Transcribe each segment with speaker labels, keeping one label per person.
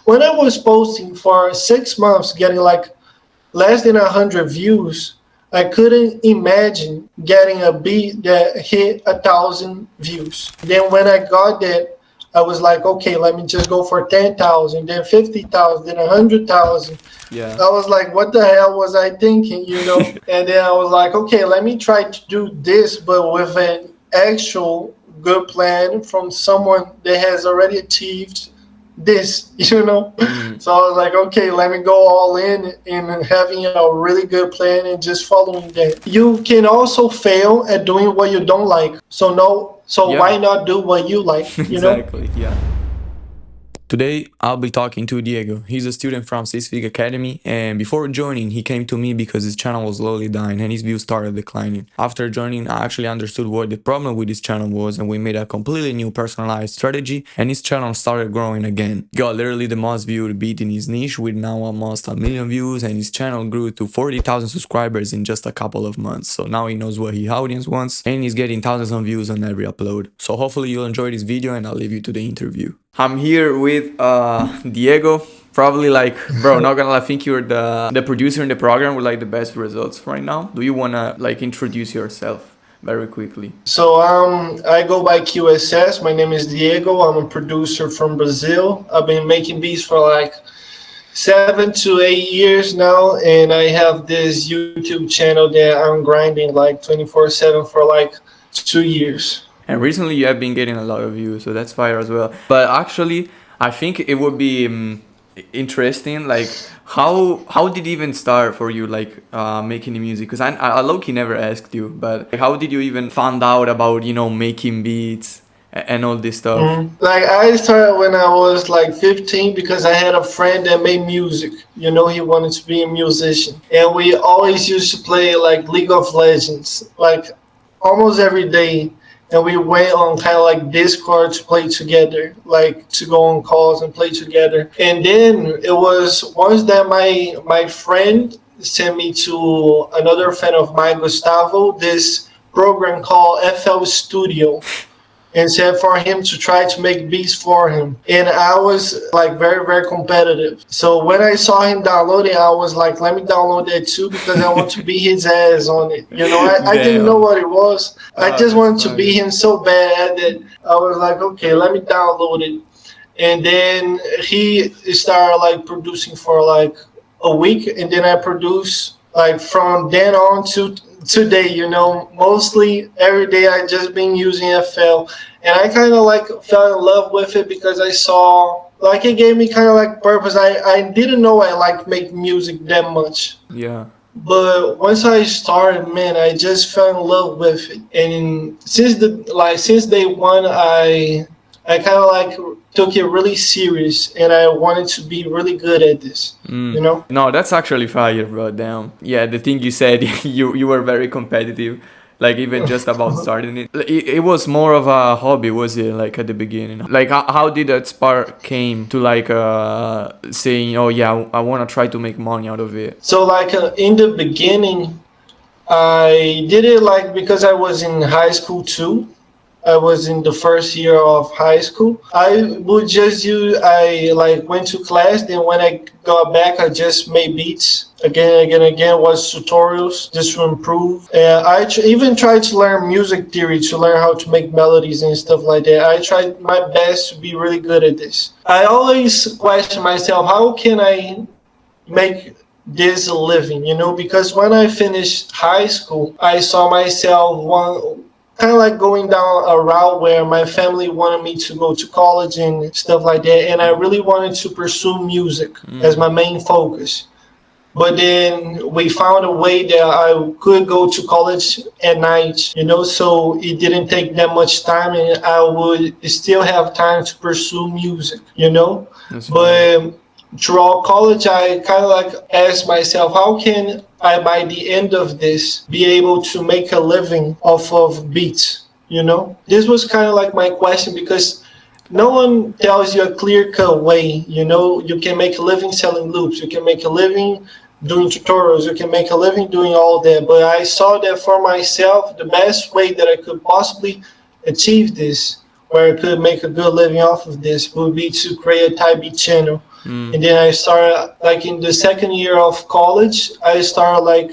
Speaker 1: when I was posting for 6 months, getting like less than 100 views, I couldn't imagine getting a beat that hit 1,000 views. Then when I got that, I was like, okay, let me just go for 10,000, then 50,000, then 100,000.
Speaker 2: Yeah.
Speaker 1: I was like, what the hell was I thinking, And then I was like, okay, let me try to do this, but with an actual good plan from someone that has already achieved this,
Speaker 2: Mm.
Speaker 1: So I was like, okay, let me go all in having a really good plan and just following that. You can also fail at doing what you don't like. So no, so
Speaker 2: Yeah.
Speaker 1: why not do what you like?
Speaker 2: Exactly. Yeah. Today, I'll be talking to Diego. He's a student from Sysfig Academy, and before joining, he came to me because his channel was slowly dying and his views started declining. After joining, I actually understood what the problem with his channel was, and we made a completely new personalized strategy, and his channel started growing again. He got literally the most viewed beat in his niche with now almost 1 million views, and his channel grew to 40,000 subscribers in just a couple of months. So now he knows what his audience wants, and he's getting thousands of views on every upload. So hopefully you'll enjoy this video, and I'll leave you to the interview. I'm here with Diego. Probably like, bro, not gonna lie, I think you're the producer in the program with like the best results right now. Do you wanna like introduce yourself very quickly?
Speaker 1: So I go by QSS. My name is Diego. I'm a producer from Brazil. I've been making beats for like 7 to 8 years now, and I have this YouTube channel that I'm grinding like 24/7 for like 2 years.
Speaker 2: And recently you have been getting a lot of views, so that's fire as well. But actually, I think it would be interesting, like how did it even start for you, like making the music? Because I low-key never asked you, but like, how did you even found out about making beats and all this stuff?
Speaker 1: Like I started when I was like 15 because I had a friend that made music. He wanted to be a musician, and we always used to play like League of Legends, like almost every day. And we went on kind of like Discord to play together, like to go on calls and play together. And then it was once that my friend sent me to another friend of mine, Gustavo, this program called FL Studio, and said for him to try to make beats for him. And I was like very, very competitive. So when I saw him downloading, I was like, let me download that too because I want to be his ass on it. I didn't know
Speaker 2: Damn.
Speaker 1: what it was. I just
Speaker 2: That's
Speaker 1: wanted to be
Speaker 2: funny.
Speaker 1: him so bad that I was like, okay, let me download it. And then he started like producing for like a week, and then I produce like from then on to today. Mostly every day I just been using FL, and I kind of like fell in love with it because I saw like it gave me kind of like purpose. I didn't know I like make music that much.
Speaker 2: Yeah.
Speaker 1: But once I started, man, I just fell in love with it. And since day one, I kind of like took it really serious, and I wanted to be really good at this. You know.
Speaker 2: No, that's actually fire, bro. Damn. Yeah, the thing you said, you were very competitive, like even just about starting it. It was more of a hobby, was it? Like at the beginning, like how did that spark came to like saying, oh yeah, I want to try to make money out of it.
Speaker 1: So like in the beginning, I did it like because I was in high school too. I was in the first year of high school. I like went to class. Then when I got back, I just made beats again. Was tutorials just to improve. Even tried to learn music theory to learn how to make melodies and stuff like that. I tried my best to be really good at this. I always question myself, how can I make this a living, because when I finished high school, I saw myself one kind of like going down a route where my family wanted me to go to college and stuff like that, and I really wanted to pursue music as my main focus. But then we found a way that I could go to college at night, so it didn't take that much time, and I would still have time to pursue music.
Speaker 2: That's fire.
Speaker 1: But throughout college, I kind of like asked myself, how can I, by the end of this, be able to make a living off of beats? This was kind of like my question because no one tells you a clear cut way. You can make a living selling loops, you can make a living doing tutorials, you can make a living doing all that. But I saw that for myself, the best way that I could possibly achieve this, where I could make a good living off of this, would be to create a Type Beat channel. And then I started like in the second year of college. I started like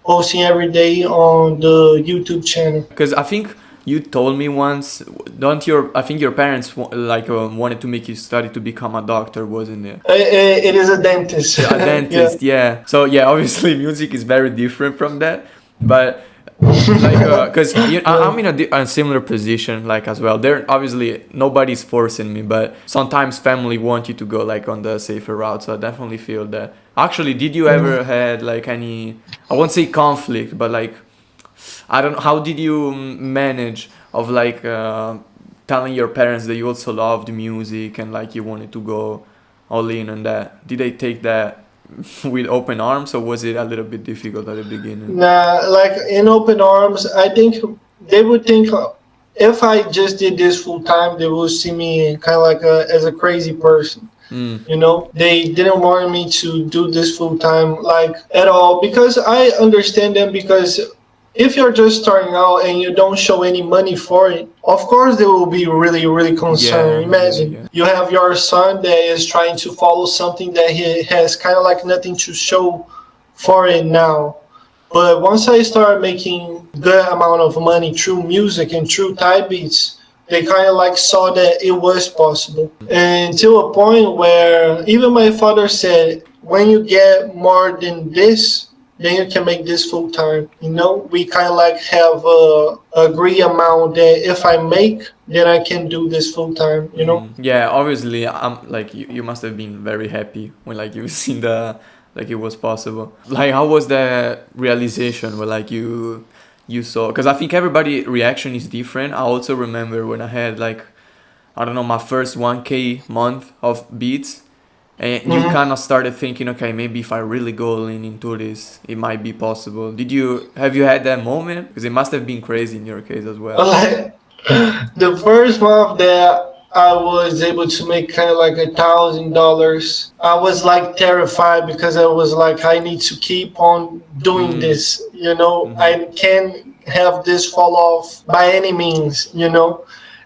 Speaker 1: posting every day on the YouTube channel.
Speaker 2: Because I think you told me once, don't your I think your parents wanted to make you study to become a doctor, wasn't it?
Speaker 1: It is a dentist.
Speaker 2: A
Speaker 1: Yeah.
Speaker 2: dentist, yeah. So yeah, obviously music is very different from that, but like because I'm in a similar position like as well. There obviously nobody's forcing me, but sometimes family want you to go like on the safer route. So I definitely feel that. Actually, did you ever had like any, I won't say conflict, but like I don't know, how did you manage of like telling your parents that you also loved music and like you wanted to go all in on that? Did they take that with open arms, or was it a little bit difficult at the beginning?
Speaker 1: Nah, like in open arms, I think they would think if I just did this full time, they would see me kind of like as a crazy person.
Speaker 2: Mm.
Speaker 1: You know, they didn't want me to do this full time like at all because I understand them because if you're just starting out and you don't show any money for it, of course they will be really, really concerned. Imagine
Speaker 2: Yeah.
Speaker 1: you have your son that is trying to follow something that he has kind of like nothing to show for it now. But once I started making good amount of money through music and through type beats, they kind of like saw that it was possible. And to a point where even my father said, when you get more than this, then you can make this full time. You know, we kind of like have a agree amount that if I make, then I can do this full time. You know.
Speaker 2: Yeah, obviously, I'm like you must have been very happy when like you've seen the like it was possible. Like, how was the realization where like you saw? Because I think everybody reaction is different. I also remember when I had like, I don't know, my first 1K month of beats, and you kind of started thinking, okay, maybe if I really go in into this, it might be possible. Have you had that moment? Because it must have been crazy in your case as well.
Speaker 1: Like the first month that I was able to make kind of like $1,000, I was like terrified because I was like, I need to keep on doing this. You know, I can't have this fall off by any means. You know,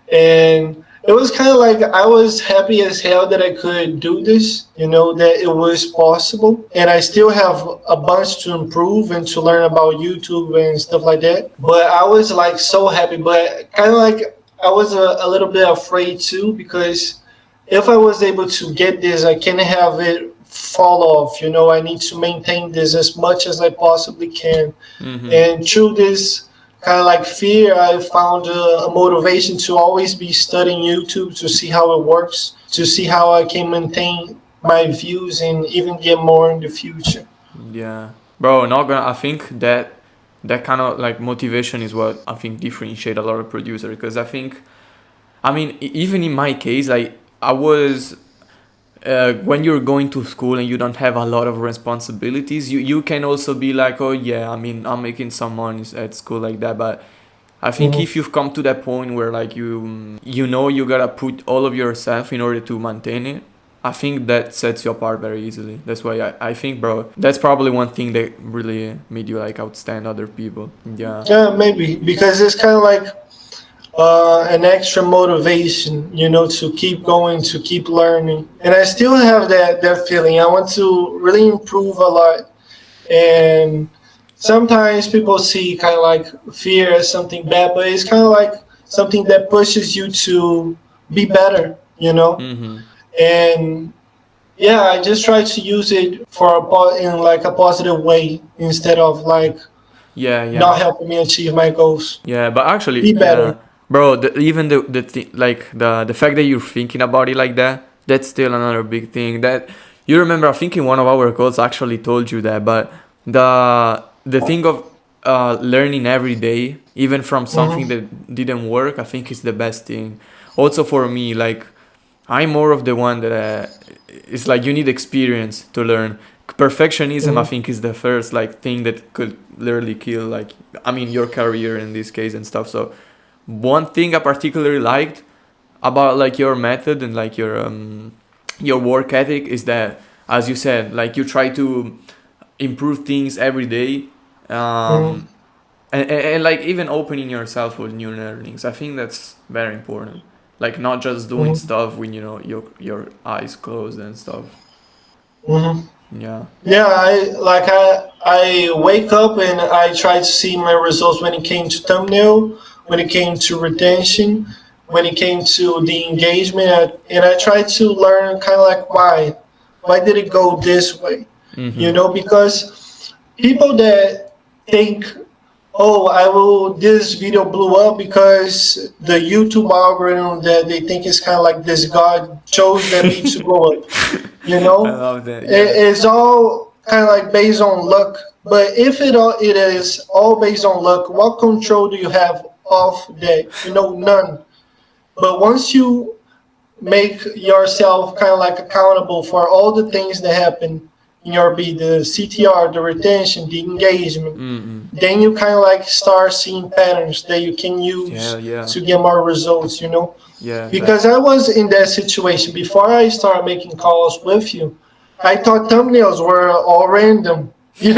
Speaker 1: and it was kind of like I was happy as hell that I could do this, you know, that it was possible. And I still have a bunch to improve and to learn about YouTube and stuff like that. But I was like so happy, but kind of like I was a little bit afraid too because if I was able to get this, I can't have it fall off. You know, I need to maintain this as much as I possibly can. And through this kind of like fear, I found a motivation to always be studying YouTube to see how it works, to see how I can maintain my views and even get more in the future.
Speaker 2: Yeah, bro. Not gonna. I think that kind of like motivation is what I think differentiate a lot of producers. Because I mean, even in my case, like I was. When you're going to school and you don't have a lot of responsibilities, you can also be like, oh yeah, I mean, I'm making some money at school like that. But I think if you've come to that point where like you know you gotta put all of yourself in order to maintain it, I think that sets you apart very easily. That's why I think, bro, that's probably one thing that really made you like outstand other people. Yeah.
Speaker 1: Yeah, maybe because it's kind of like an extra motivation, you know, to keep going, to keep learning. And I still have that feeling. I want to really improve a lot. And sometimes people see kind of like fear as something bad, but it's kind of like something that pushes you to be better, you know? And yeah, I just try to use it for in like a positive way instead of like
Speaker 2: Yeah,
Speaker 1: not helping me achieve my goals.
Speaker 2: yeah, but actually,
Speaker 1: Be better.
Speaker 2: bro, even the fact that you're thinking about it like that, that's still another big thing. That you remember, I think in one of our calls actually told you that, but the thing of learning every day, even from something that didn't work, I think is the best thing. Also for me, like I'm more of the one that it's like you need experience to learn. Perfectionism, I think, is the first like thing that could literally kill like I mean your career in this case and stuff. So one thing I particularly liked about like your method and like your work ethic is that, as you said, like you try to improve things every day, and like even opening yourself with new learnings. I think that's very important. like not just doing
Speaker 1: Mm-hmm.
Speaker 2: stuff when your eyes closed and stuff.
Speaker 1: Mm-hmm.
Speaker 2: Yeah.
Speaker 1: Yeah, I wake up and I try to see my results when it came to thumbnail, when it came to retention, when it came to the engagement, and I try to learn kind of like why did it go this way,
Speaker 2: Mm-hmm.
Speaker 1: because people that think, oh, I will, this video blew up because the YouTube algorithm that they think is kind of like this god chose that beat to blow up, you
Speaker 2: I
Speaker 1: know,
Speaker 2: love that. Yeah.
Speaker 1: it's all kind of like based on luck. But if it is all based on luck, what control do you have of that? None. But once you make yourself kind of like accountable for all the things that happen in your beat, the CTR, the retention, the engagement,
Speaker 2: Mm-mm.
Speaker 1: then you kind of like start seeing patterns that you can use
Speaker 2: Yeah. Yeah.
Speaker 1: to get more results.
Speaker 2: Yeah.
Speaker 1: Because I was in that situation before I started making calls with you. I thought thumbnails were all random. I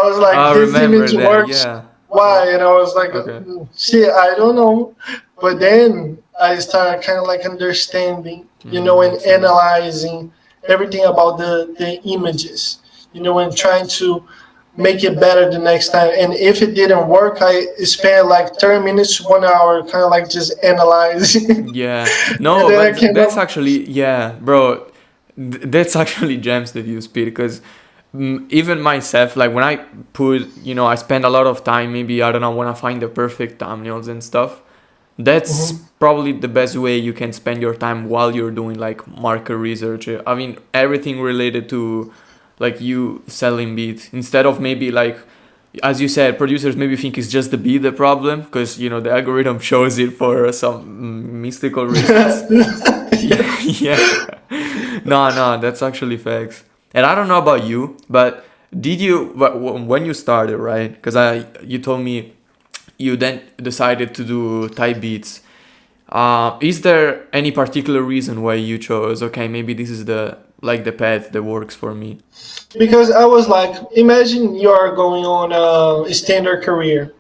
Speaker 1: was like,
Speaker 2: I
Speaker 1: this
Speaker 2: remember
Speaker 1: image
Speaker 2: that.
Speaker 1: works.
Speaker 2: Yeah.
Speaker 1: Why? And I was like,
Speaker 2: Okay.
Speaker 1: shit, I don't know. But then I started kind of like understanding, and
Speaker 2: Makes sense.
Speaker 1: analyzing everything about the images, and trying to make it better the next time. And if it didn't work, I spent like 30 minutes to 1 hour kind of like just analyzing.
Speaker 2: Yeah.
Speaker 1: And
Speaker 2: No,
Speaker 1: then I
Speaker 2: but
Speaker 1: came
Speaker 2: that's
Speaker 1: up.
Speaker 2: actually, yeah, bro. That's actually gems that you speak because even myself, like when I I spend a lot of time, maybe, I don't know, when I find the perfect thumbnails and stuff. That's
Speaker 1: Mhm.
Speaker 2: probably the best way you can spend your time while you're doing like market research. I mean, everything related to like you selling beats instead of maybe like, as you said, producers maybe think it's just the beat the problem because the algorithm shows it for some mystical reasons. Yeah, yeah. No, that's actually facts. And I don't know about you, but did you when you started, right? Because you told me you then decided to do type beats. Is there any particular reason why you chose? Okay, maybe this is the path that works for me.
Speaker 1: Because I was like, imagine you are going on a standard career.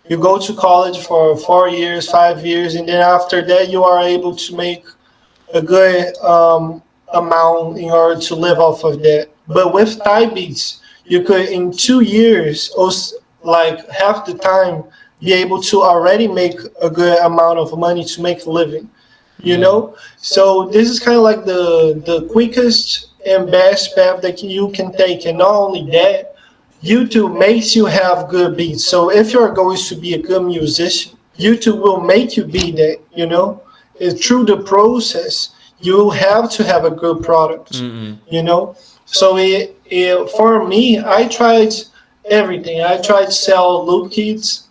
Speaker 1: You go to college for 4 years, 5 years, and then after that, you are able to make a good amount in order to live off of that. But with Thai beats, you could in 2 years, or like half the time, be able to already make a good amount of money to make a living. You
Speaker 2: Mm.
Speaker 1: know, so this is kind of like the quickest and best path that you can take. And not only that, YouTube makes you have good beats. So if your goal is to be a good musician, YouTube will make you be that. Through the process, you have to have a good product.
Speaker 2: Mm-mm.
Speaker 1: So for me, I tried everything. I tried to sell loop kits.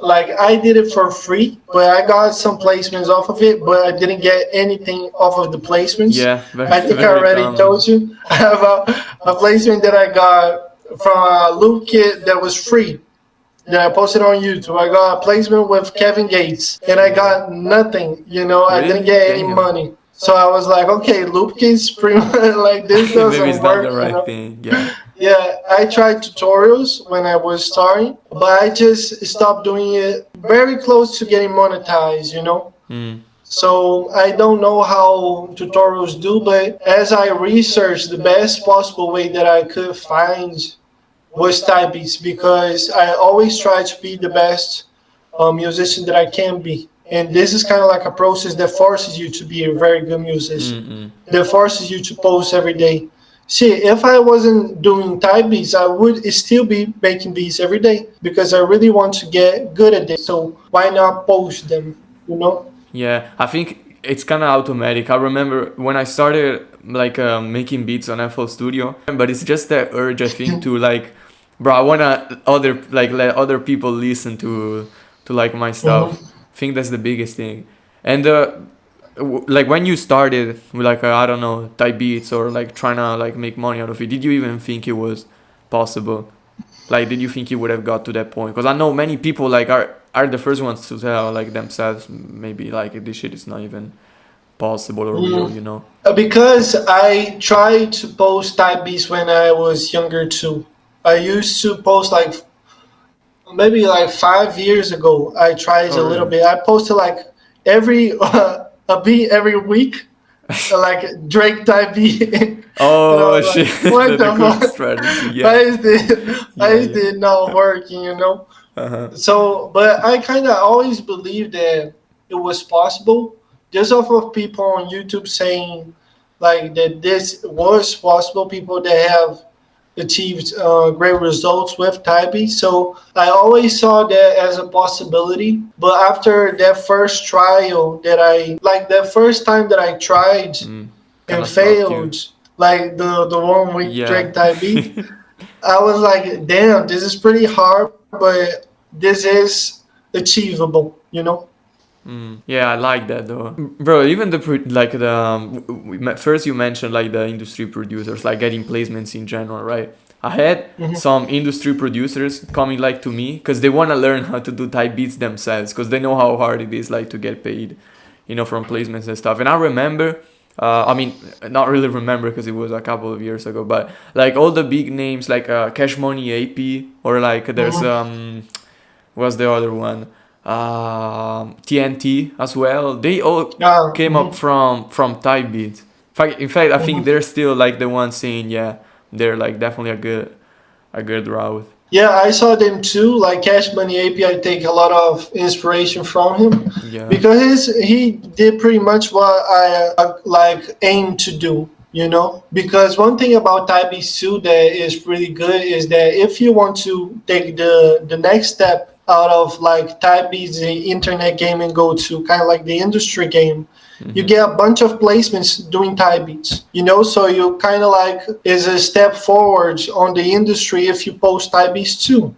Speaker 1: Like I did it for free, but I got some placements off of it, but I didn't get anything off of the placements.
Speaker 2: Yeah, very
Speaker 1: I think I
Speaker 2: very
Speaker 1: already
Speaker 2: common.
Speaker 1: told you. I have a placement that I got from a loop kit that was free that I posted on YouTube. I got a placement with Kevin Gates, and I got nothing. I didn't
Speaker 2: Really?
Speaker 1: get any
Speaker 2: Damn.
Speaker 1: money. So I was like, okay, loop kits pretty much like this
Speaker 2: Maybe it's
Speaker 1: doesn't
Speaker 2: not the
Speaker 1: work.
Speaker 2: right thing. Yeah.
Speaker 1: Yeah, I tried tutorials when I was starting, but I just stopped doing it very close to getting monetized.
Speaker 2: Mm.
Speaker 1: So I don't know how tutorials do, but as I researched, the best possible way that I could find was type beats, because I always try to be the best musician that I can be. And this is kind of like a process that forces you to be a very good musician,
Speaker 2: Mm-mm.
Speaker 1: that forces you to post every day. See, if I wasn't doing type beats, I would still be making beats every day because I really want to get good at it. So why not post them?
Speaker 2: Yeah, I think it's kind of automatic. I remember when I started like making beats on FL Studio, but it's just that urge I think to like, bro, I wanna let other people listen to like my stuff.
Speaker 1: Mhm.
Speaker 2: I think that's the biggest thing. And like when you started with like I don't know, type beats or like trying to like make money out of it, did you even think it was possible? Like, did you think you would have got to that point? Because I know many people like are the first ones to tell like themselves maybe like this shit is not even possible or real.
Speaker 1: Because I tried to post type beats when I was younger too. I used to post maybe like 5 years ago. I tried
Speaker 2: Oh
Speaker 1: a little
Speaker 2: really?
Speaker 1: bit. I posted like every a beat every week, like Drake type beat. And I
Speaker 2: Oh
Speaker 1: was
Speaker 2: shit,
Speaker 1: like, what
Speaker 2: that's a
Speaker 1: the
Speaker 2: good
Speaker 1: fuck?
Speaker 2: strategy.
Speaker 1: Why
Speaker 2: Yeah,
Speaker 1: is this? Why
Speaker 2: yeah,
Speaker 1: is
Speaker 2: yeah.
Speaker 1: this not working?
Speaker 2: Uh-huh.
Speaker 1: So, but I kind of always believed that it was possible, just off of people on YouTube saying like that this was possible. People that have achieved great results with Tybee. So I always saw that as a possibility. But after that first trial that I like, that first time that I tried
Speaker 2: Kind
Speaker 1: and
Speaker 2: of stopped you.
Speaker 1: failed, like the one with
Speaker 2: Yeah.
Speaker 1: Drake Tybee, I was like, damn, this is pretty hard, but this is achievable.
Speaker 2: Yeah, I like that though, bro. Even like the first you mentioned like the industry producers like getting placements in general, right? I had
Speaker 1: Hmm.
Speaker 2: some industry producers coming like to me because they want to learn how to do type beats themselves because they know how hard it is like to get paid, from placements and stuff. And I remember, I mean, not really remember because it was a couple of years ago, but like all the big names like Cash Money AP or like there's
Speaker 1: Hmm.
Speaker 2: what's the other one? TNT as well. They all
Speaker 1: Yeah.
Speaker 2: came up from type beats. In fact, I think
Speaker 1: Hmm.
Speaker 2: they're still like the ones saying, yeah, they're like definitely a good route.
Speaker 1: Yeah, I saw them too. Like Cash Money AP, I take a lot of inspiration from him
Speaker 2: Yeah.
Speaker 1: because he did pretty much what I like aim to do. Because one thing about Type too that is really good is that if you want to take the next step out of like Type the internet game and go to kind of like the industry game, you
Speaker 2: Hmm.
Speaker 1: get a bunch of placements doing Thai beats. So you kind of like is a step forward on the industry if you post Thai beats too.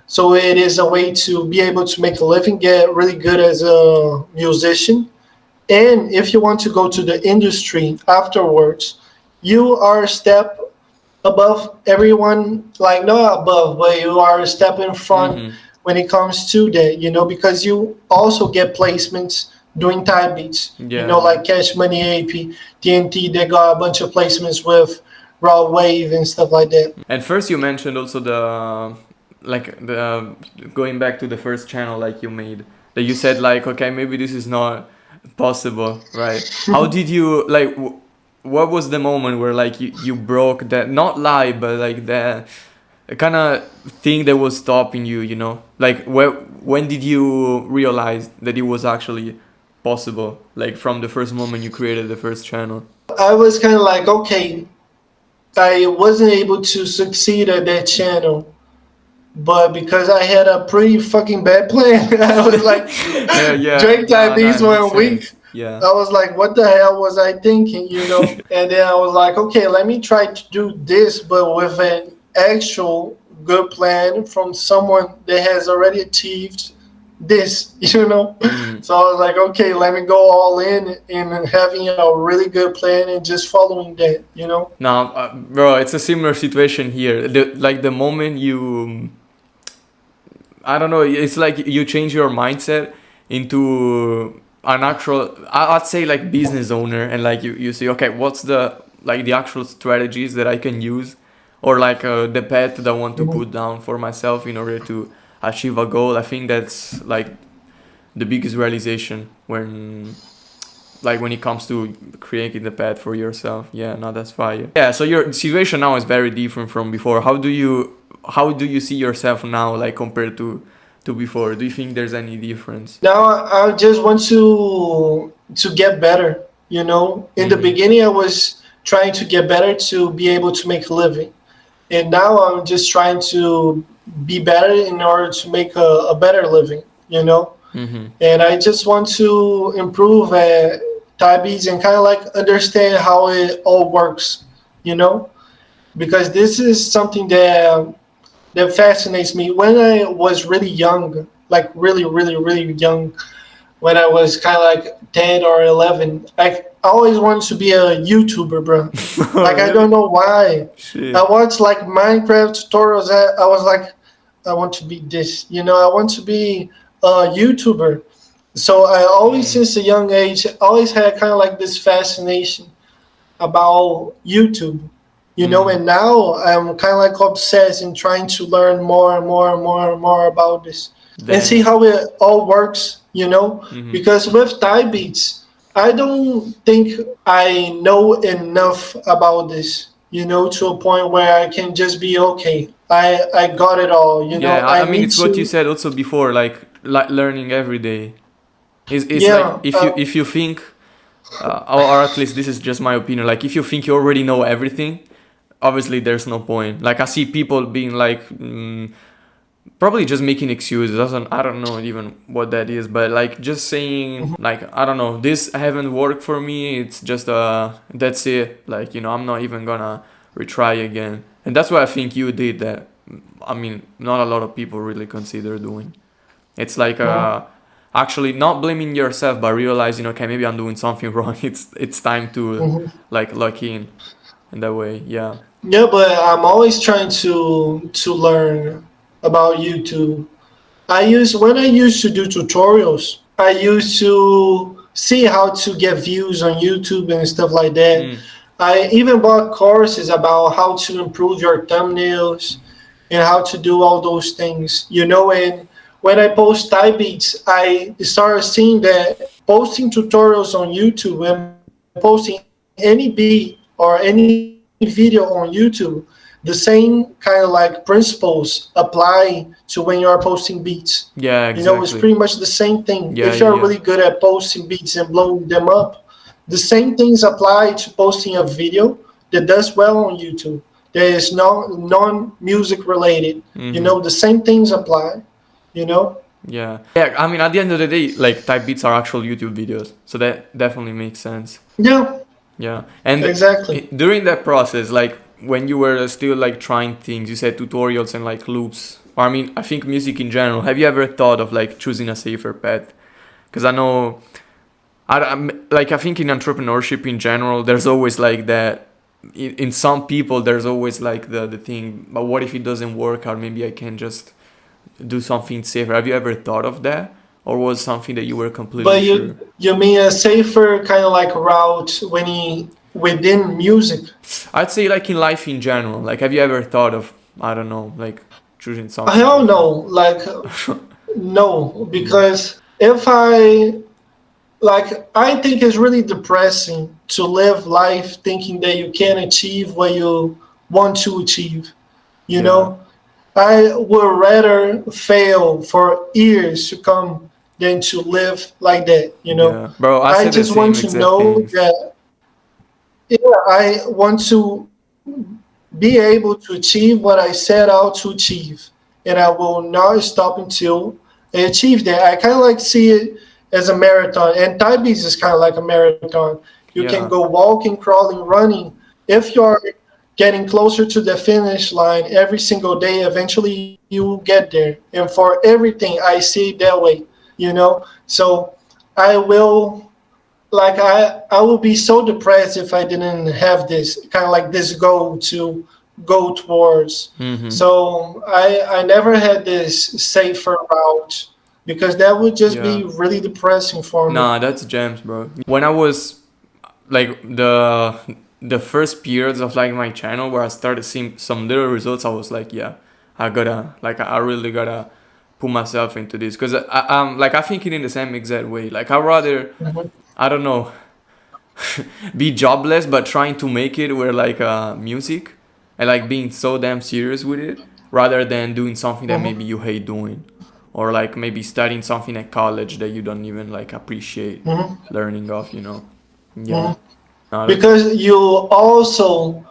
Speaker 1: So it is a way to be able to make a living, get really good as a musician. And if you want to go to the industry afterwards, you are a step above everyone, like not above, but you are a step in front
Speaker 2: Hmm.
Speaker 1: when it comes to that, because you also get placements doing Thai beats,
Speaker 2: Yeah.
Speaker 1: like Cash Money AP, TNT, they got a bunch of placements with Raw Wave and stuff like that.
Speaker 2: And first you mentioned also the like the going back to the first channel like you made that you said like okay maybe this is not possible, right? How did you like what was the moment where like you broke that not lie but like the kind of thing that was stopping you, like when did you realize that it was actually possible, like from the first moment you created the first channel?
Speaker 1: I was kind of like, okay, I wasn't able to succeed at that channel, but because I had a pretty fucking bad plan, I was like,
Speaker 2: Yeah, yeah,
Speaker 1: Drake
Speaker 2: no, no,
Speaker 1: Typees
Speaker 2: it makes
Speaker 1: 1 week.
Speaker 2: sense. Yeah.
Speaker 1: I was like, what the hell was I thinking? And then I was like, okay, let me try to do this, but with an actual good plan from someone that has already achieved this.
Speaker 2: Mhm.
Speaker 1: So I was like, okay, let me go all in having a really good plan and just following that.
Speaker 2: No, bro, it's a similar situation here. Like the moment you, I don't know, it's like you change your mindset into an actual, I'd say like business owner, and like you say, okay, what's the actual strategies that I can use, or like the path that I want to
Speaker 1: Mhm.
Speaker 2: put down for myself in order to achieve a goal. I think that's like the biggest realization when it comes to creating the path for yourself. Yeah, no, that's fire. Yeah, so your situation now is very different from before. How do you see yourself now, like compared to before? Do you think there's any difference?
Speaker 1: Now I just want to get better. In the
Speaker 2: Mm-hmm.
Speaker 1: beginning, I was trying to get better to be able to make a living, and now I'm just trying to be better in order to make a better living.
Speaker 2: Mm-hmm.
Speaker 1: And I just want to improve at Thai beats and kind of like understand how it all works, because this is something that fascinates me. When I was really young, like really, really, really young, when I was kind of like 10 or 11, I always wanted to be a YouTuber, bro.
Speaker 2: Oh,
Speaker 1: Like, I don't
Speaker 2: really?
Speaker 1: know why. I
Speaker 2: Shit.
Speaker 1: watched like Minecraft tutorials. I was like, I want to be this. I want to be a YouTuber. So I always,
Speaker 2: Mm.
Speaker 1: since a young age, always had kind of like this fascination about YouTube.
Speaker 2: Mm.
Speaker 1: And now I'm kind of like obsessed in trying to learn more and more and more and more about this. and see
Speaker 2: Damn.
Speaker 1: how it all works, you know?
Speaker 2: Hmm.
Speaker 1: Because with Thai beats, I don't think I know enough about this, you know, to a point where I can just be okay. I got it all, you know.
Speaker 2: Yeah,
Speaker 1: I
Speaker 2: I mean
Speaker 1: need
Speaker 2: it's what you
Speaker 1: to,
Speaker 2: said also before, like learning every day. It's like
Speaker 1: yeah,
Speaker 2: if you think, or at least this is just my opinion. Like if you think you already know everything, obviously there's no point. Like I see people being like, probably just making excuses. I don't know even what that is, but like just saying like I don't know, this haven't worked for me. It's just that's it. Like I'm not even gonna retry again. And that's what I think you did. That I mean, not a lot of people really consider doing. It's like
Speaker 1: mhm,
Speaker 2: actually not blaming yourself, but realizing okay, maybe I'm doing something wrong. It's time to
Speaker 1: mhm.
Speaker 2: like lock in that way. Yeah.
Speaker 1: Yeah, but I'm always trying to learn about YouTube. When I used to do tutorials, I used to see how to get views on YouTube and stuff like that.
Speaker 2: Mm.
Speaker 1: I even bought courses about how to improve your thumbnails and how to do all those things, you know. And when I post Thai beats, I started seeing that posting tutorials on YouTube and posting any beat or any video on YouTube, the same kind of like principles apply to when you are posting beats. You
Speaker 2: Yeah.
Speaker 1: know, it's pretty
Speaker 2: Exactly.
Speaker 1: much the same thing. If
Speaker 2: Yeah.
Speaker 1: you're
Speaker 2: Yeah.
Speaker 1: really
Speaker 2: Yeah.
Speaker 1: good at posting beats and blowing them up, the same things apply to posting a video that does well on YouTube. That is non music related. You
Speaker 2: Mm-hmm.
Speaker 1: know, the same things apply. You know.
Speaker 2: Yeah. Yeah, I mean, at the end of the day, like type beats are actual YouTube videos, so that definitely makes sense.
Speaker 1: Yeah.
Speaker 2: Yeah. And
Speaker 1: Exactly.
Speaker 2: during that process, like when you were still like trying things, you said tutorials and like loops. Or I mean, I think music in general. Have you ever thought of like choosing a safer path? Because I know, like I think in entrepreneurship in general, there's always like that. In some people, there's always like the thing. But what if it doesn't work out? Maybe I can just do something safer. Have you ever thought of that, or was something that you were completely
Speaker 1: But
Speaker 2: sure?
Speaker 1: you mean a safer kind of like route within music?
Speaker 2: I'd say like in life in general. Like, have you ever thought of I don't know, like choosing
Speaker 1: I
Speaker 2: something
Speaker 1: don't
Speaker 2: different?
Speaker 1: know. Like no,
Speaker 2: Mm.
Speaker 1: because if I think it's really depressing to live life thinking that you can't achieve what you want to achieve. You
Speaker 2: Yeah,
Speaker 1: know, I would rather fail for years to come than to live like that. You know,
Speaker 2: yeah, bro. I
Speaker 1: I
Speaker 2: said the
Speaker 1: just want
Speaker 2: same
Speaker 1: to
Speaker 2: exact
Speaker 1: know
Speaker 2: things.
Speaker 1: that, yeah, I want to be able to achieve what I set out to achieve, and I will not stop until I achieve that. I kind of like see it as a marathon, and Thai beats is kind of like a marathon. You can
Speaker 2: Yeah,
Speaker 1: go walking, crawling, running. If you're getting closer to the finish line every single day, eventually you will get there. And for everything, I see it that way. You know, so I will I would be so depressed if I didn't have this kind of like this goal to go towards.
Speaker 2: mm-hmm.
Speaker 1: So I never had this safer route because that would just
Speaker 2: Yeah.
Speaker 1: be really depressing for me.
Speaker 2: Nah, that's gems, bro. When I was like the first periods of like my channel where I started seeing some little results, I was like, yeah, I really gotta put myself into this because I'm like I thinking in the same exact way. Like I'd rather
Speaker 1: Mhm,
Speaker 2: I don't know be jobless but trying to make it where like music and like being so damn serious with it rather than doing something that maybe
Speaker 1: mhm,
Speaker 2: you hate doing or like maybe studying something at college that you don't even like appreciate
Speaker 1: mhm,
Speaker 2: learning of, yeah.
Speaker 1: mhm.
Speaker 2: No, that's
Speaker 1: Because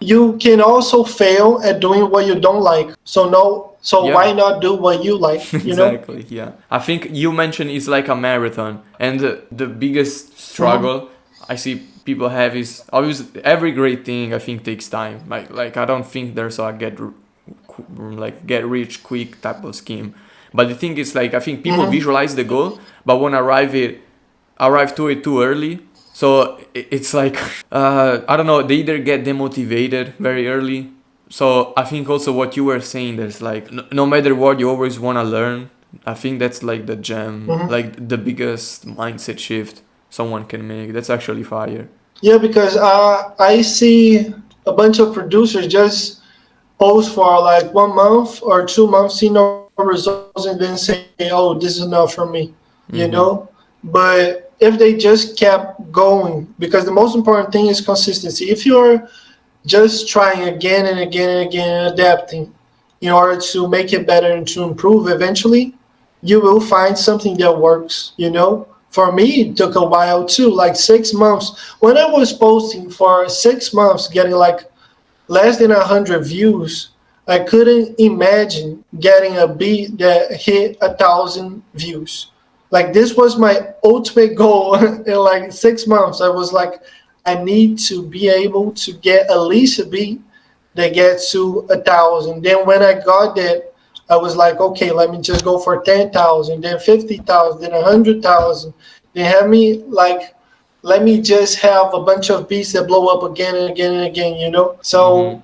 Speaker 1: you can also fail at doing what you don't like. So no, so
Speaker 2: yeah.
Speaker 1: why not do what you like? You know?
Speaker 2: Exactly, yeah. I think you mentioned it's like a marathon, and the biggest
Speaker 1: Hmm.
Speaker 2: struggle I see people have is obviously every great thing I think takes time. Like I don't think there's a get rich quick type of scheme. But the thing is, like I think people
Speaker 1: Hmm.
Speaker 2: visualize the goal, but when arrive to it too early. So it's like I don't know. They either get demotivated very early. So I think also what you were saying, there's like no matter what, you always want to learn. I think that's like the gem,
Speaker 1: Hmm.
Speaker 2: like the biggest mindset shift someone can make. That's actually fire.
Speaker 1: Yeah, because I see a bunch of producers just post for like 1 month or 2 months, see no results and then say, oh, this is enough for me, you
Speaker 2: Mm-hmm.
Speaker 1: know? But if they just kept going, because the most important thing is consistency. If you're just trying again and again and again and adapting in order to make it better and to improve, eventually you will find something that works, you know? For me, it took a while too, like 6 months. When I was posting for 6 months, getting like less than 100 views, I couldn't imagine getting a beat that hit 1,000 views. Like this was my ultimate goal in like 6 months. I was like, I need to be able to get at least a beat that gets to 1,000. Then when I got that, I was like, okay, let me just go for 10,000, then 50,000, then 100,000. Then have me like, let me just have a bunch of beats that blow up again and again and again, you know?
Speaker 2: Mm-hmm.
Speaker 1: So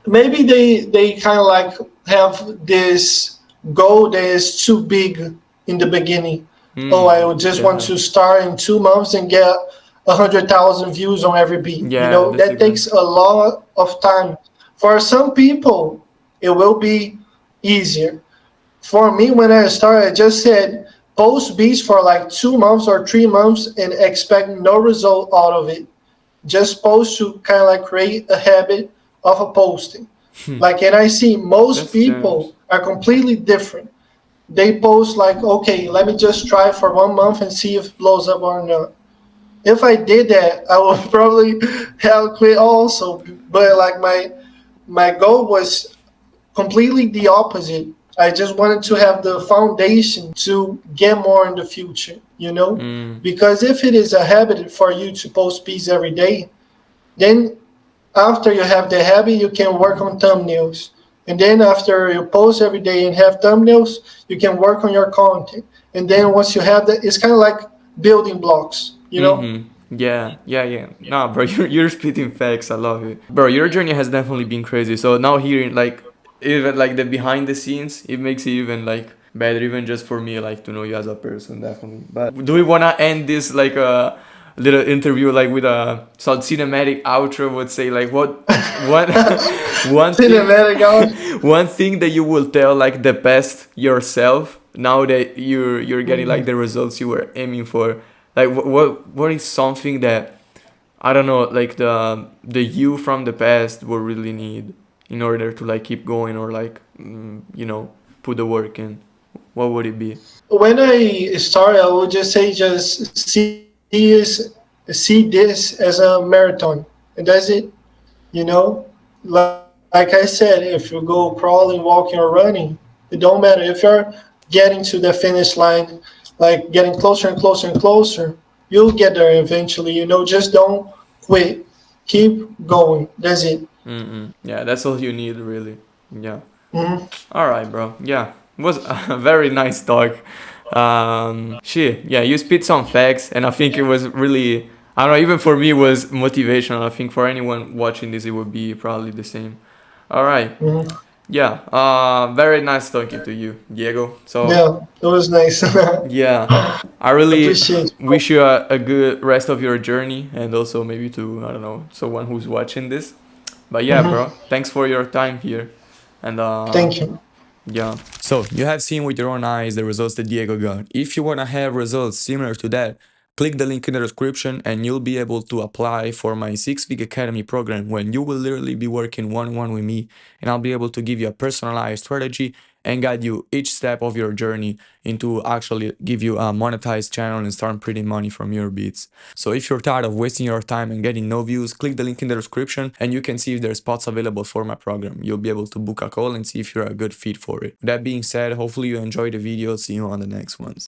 Speaker 1: maybe they kind of like have this goal that is too big in the beginning. Oh, I would just want
Speaker 2: Yeah.
Speaker 1: to start in 2 months and get 100,000 views on every beat. You
Speaker 2: Yeah,
Speaker 1: know,
Speaker 2: that's
Speaker 1: that
Speaker 2: even.
Speaker 1: takes a lot of time. For some people, it will be easier. For me, when I started, I just said post beats for like 2 months or 3 months and expect no result out of it. Just post to kind of like create a habit of a posting. Like, and I see most
Speaker 2: That's James.
Speaker 1: people are completely different. They post like, okay, let me just try for 1 month and see if it blows up or not. If I did that, I would probably have quit also. But like my goal was completely the opposite. I just wanted to have the foundation to get more in the future, you know?
Speaker 2: Mm.
Speaker 1: Because if it is a habit for you to post piece every day, then after you have the habit, you can work on thumbnails. And then after you post every day and have thumbnails, you can work on your content. And then once you have that, it's kind of like building blocks, you know?
Speaker 2: Mm-hmm. Yeah, yeah, yeah. Nah, bro, you're spitting facts. I love it, bro. Your journey has definitely been crazy. So now hearing like even like the behind the scenes, it makes it even like better, even just for me, like to know you as a person, definitely. But do we wanna end this like a little interview like with a sort of cinematic outro? Would say like what one one thing
Speaker 1: Cinematic out.
Speaker 2: one thing that you will tell like the best yourself now that you're getting like the results you were aiming for, like what is something that I don't know, like the you from the past will really need in order to like keep going or like put the work in. What would it be?
Speaker 1: When I started, I would just say just see this as a marathon, and that's it. You know, like I said, if you go crawling, walking, or running, it don't matter. If you're getting to the finish line, like getting closer and closer and closer, you'll get there eventually. You know, just don't quit. Keep going. That's it.
Speaker 2: Mm-mm. Yeah, that's all you need really. Yeah.
Speaker 1: Mhm.
Speaker 2: All right, bro. Yeah, it was a very nice talk. Shit. Yeah, you spit some facts, and I think it was really. I don't know. Even for me, it was motivational. I think for anyone watching this, it would be probably the same. All right.
Speaker 1: Mhm.
Speaker 2: Yeah. Very nice talking to you, Diego. So
Speaker 1: Yeah, it was nice.
Speaker 2: yeah, I really
Speaker 1: Appreciate you.
Speaker 2: wish you a good rest of your journey, and also maybe to I don't know someone who's watching this. But yeah,
Speaker 1: Mhm.
Speaker 2: bro. Thanks for your time here, and
Speaker 1: Thank you.
Speaker 2: yeah. So you have seen with your own eyes the results that Diego got. If you want to have results similar to that, click the link in the description and you'll be able to apply for my 6 Week Academy program when you will literally be working one-on-one with me, and I'll be able to give you a personalized strategy and guide you each step of your journey into actually give you a monetized channel and start printing money from your beats. So if you're tired of wasting your time and getting no views, click the link in the description and you can see if there's spots available for my program. You'll be able to book a call and see if you're a good fit for it. That being said, hopefully you enjoyed the video. See you on the next ones.